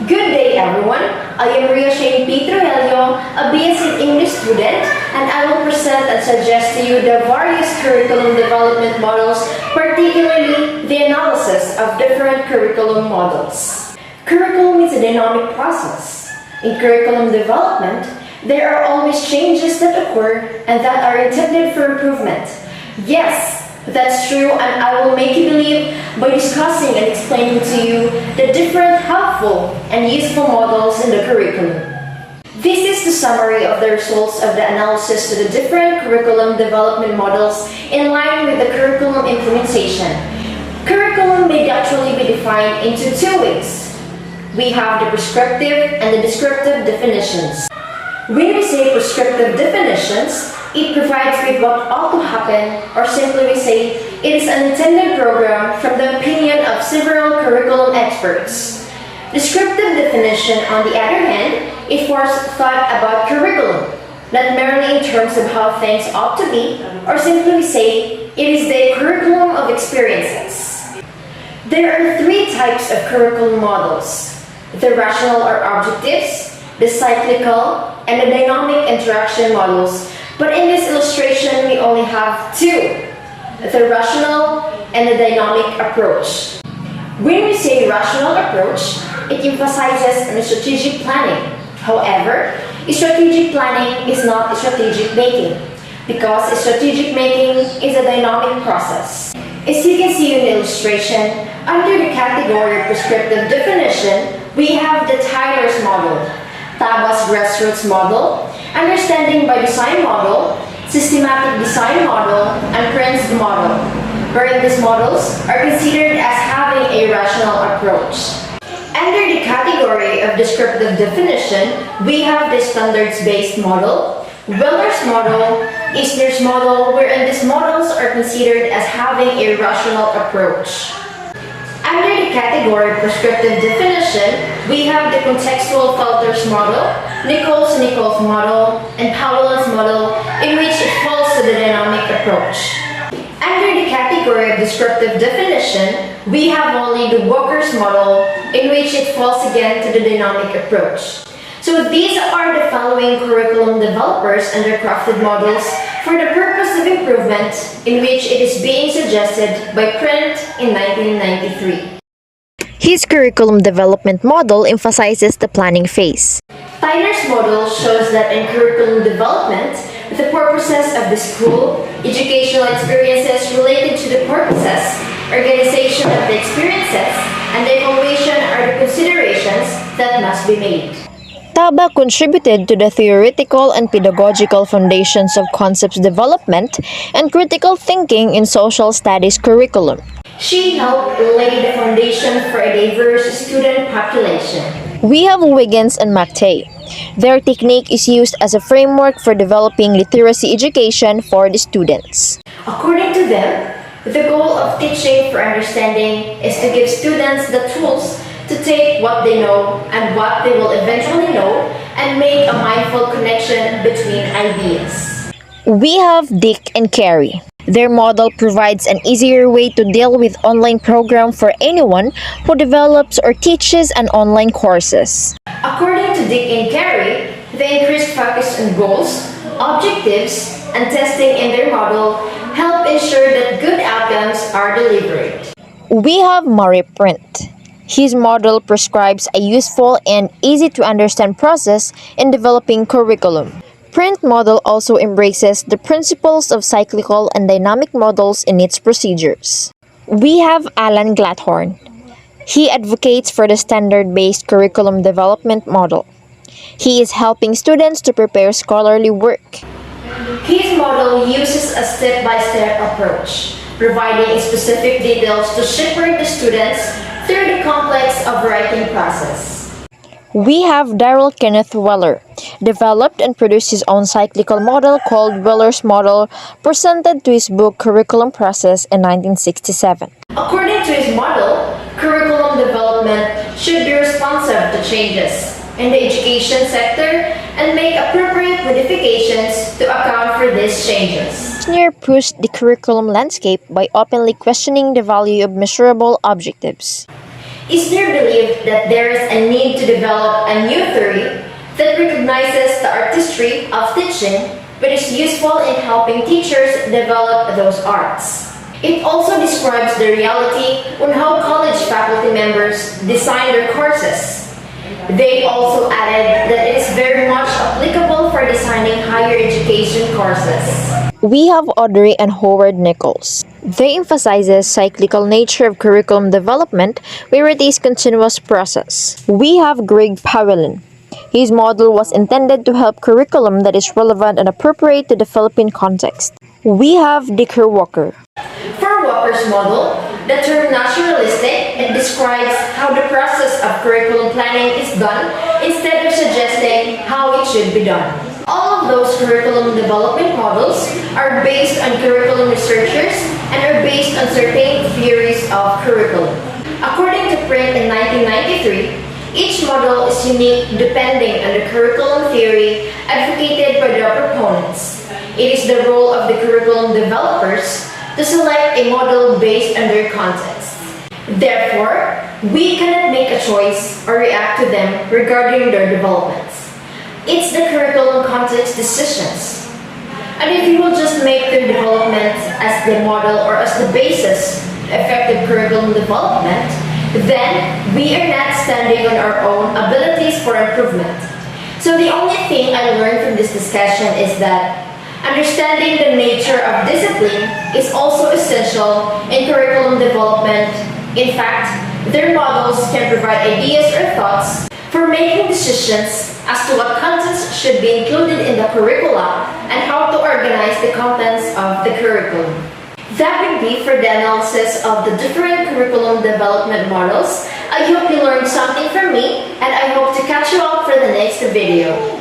Good day, everyone. I am Ria Shane P. Trujillo, a BS in English student, and I will present and suggest to you the various curriculum development models, particularly the analysis of different curriculum models. Curriculum is a dynamic process. In curriculum development, there are always changes that occur and that are intended for improvement. Yes, that's true, and I will make you believe by discussing and explaining to you the different helpful and useful models in the curriculum. This is the summary of the results of the analysis to the different curriculum development models in line with the curriculum implementation. Curriculum may actually be defined into two ways. We have the prescriptive and the descriptive definitions. When we say prescriptive definitions, it provides with what ought to happen, or simply we say, it is an intended program from the opinion of several curriculum experts. Descriptive definition, on the other hand, it forces thought about curriculum, not merely in terms of how things ought to be, or simply we say, it is the curriculum of experiences. There are three types of curriculum models: the rational or objectives, the cyclical, and the dynamic interaction models. But in this illustration, we only have two: the rational and the dynamic approach. When we say rational approach, it emphasizes on strategic planning. However, strategic planning is not strategic making, because strategic making is a dynamic process. As you can see in the illustration, under the category of prescriptive definition, we have the Tyler's model, Tabas grassroots model, understanding by design model, systematic design model, and Prince model, wherein these models are considered as having a rational approach. Under the category of descriptive definition, we have the standards-based model, Weller's model, Eisner's model, wherein these models are considered as having a rational approach. Under the category of prescriptive definition, we have the contextual filters model, Nichols model, and Powell's model, in which it falls to the dynamic approach. Under the category of descriptive definition, we have only the Walker's model, in which it falls again to the dynamic approach. So these are the following curriculum developers and their crafted models for the purpose of improvement, in which it is being suggested by Print in 1993. His curriculum development model emphasizes the planning phase. Tyler's model shows that in curriculum development, the purposes of the school, educational experiences related to the purposes, organization of the experiences, and the evaluation are the considerations that must be made. Taba contributed to the theoretical and pedagogical foundations of concepts development and critical thinking in social studies curriculum. She helped lay the foundation for a diverse student population. We have Wiggins and McTay. Their technique is used as a framework for developing literacy education for the students. According to them, the goal of teaching for understanding is to give students the tools to take what they know and what they will eventually know and make a mindful connection between ideas. We have Dick and Carey. Their model provides an easier way to deal with online program for anyone who develops or teaches an online courses. According to Dick and Carey, the increased focus on goals, objectives, and testing in their model help ensure that good outcomes are delivered. We have Murray Print. His model prescribes a useful and easy-to-understand process in developing curriculum. Print model also embraces the principles of cyclical and dynamic models in its procedures. We have Alan Glatthorn. He advocates for the standard-based curriculum development model. He is helping students to prepare scholarly work. His model uses a step-by-step approach, providing specific details to shepherd the students through the complex of writing process. We have Darrell Kenneth Weller, developed and produced his own cyclical model called Weller's model, presented to his book Curriculum Process in 1967. According to his model, curriculum development should be responsive to changes in the education sector and make appropriate modifications to account for these changes. Eisner pushed the curriculum landscape by openly questioning the value of measurable objectives. is their belief that there is a need to develop a new theory that recognizes the artistry of teaching, but is useful in helping teachers develop those arts. It also describes the reality on how college faculty members design their courses. They also added that it is very much applicable for designing higher education courses. We have Audrey and Howard Nichols. They emphasizes cyclical nature of curriculum development where it is continuous process. We have Greg Powellin. His model was intended to help curriculum that is relevant and appropriate to the Philippine context. We have Dicker Walker. For Walker's model, the term naturalistic, it describes how the process of curriculum planning is done instead of suggesting how it should be done. All of those curriculum development models are based on curriculum researchers and are based on certain theories of curriculum. According to Print in 1993, each model is unique depending on the curriculum theory advocated by the proponents. It is the role of the curriculum developers to select a model based on their context. Therefore, we cannot make a choice or react to them regarding their developments. It's the curriculum context decisions. And if you will just make their development as the model or as the basis to effective curriculum development, then we are not standing on our own abilities for improvement. So the only thing I learned from this discussion is that understanding the nature of discipline is also essential in curriculum development. In fact, their models can provide ideas or thoughts for making decisions as to what contents should be included in the curricula and how to organize the contents of the curriculum. That would be for the analysis of the different curriculum development models. I hope you learned something from me, and I hope to catch you all for the next video.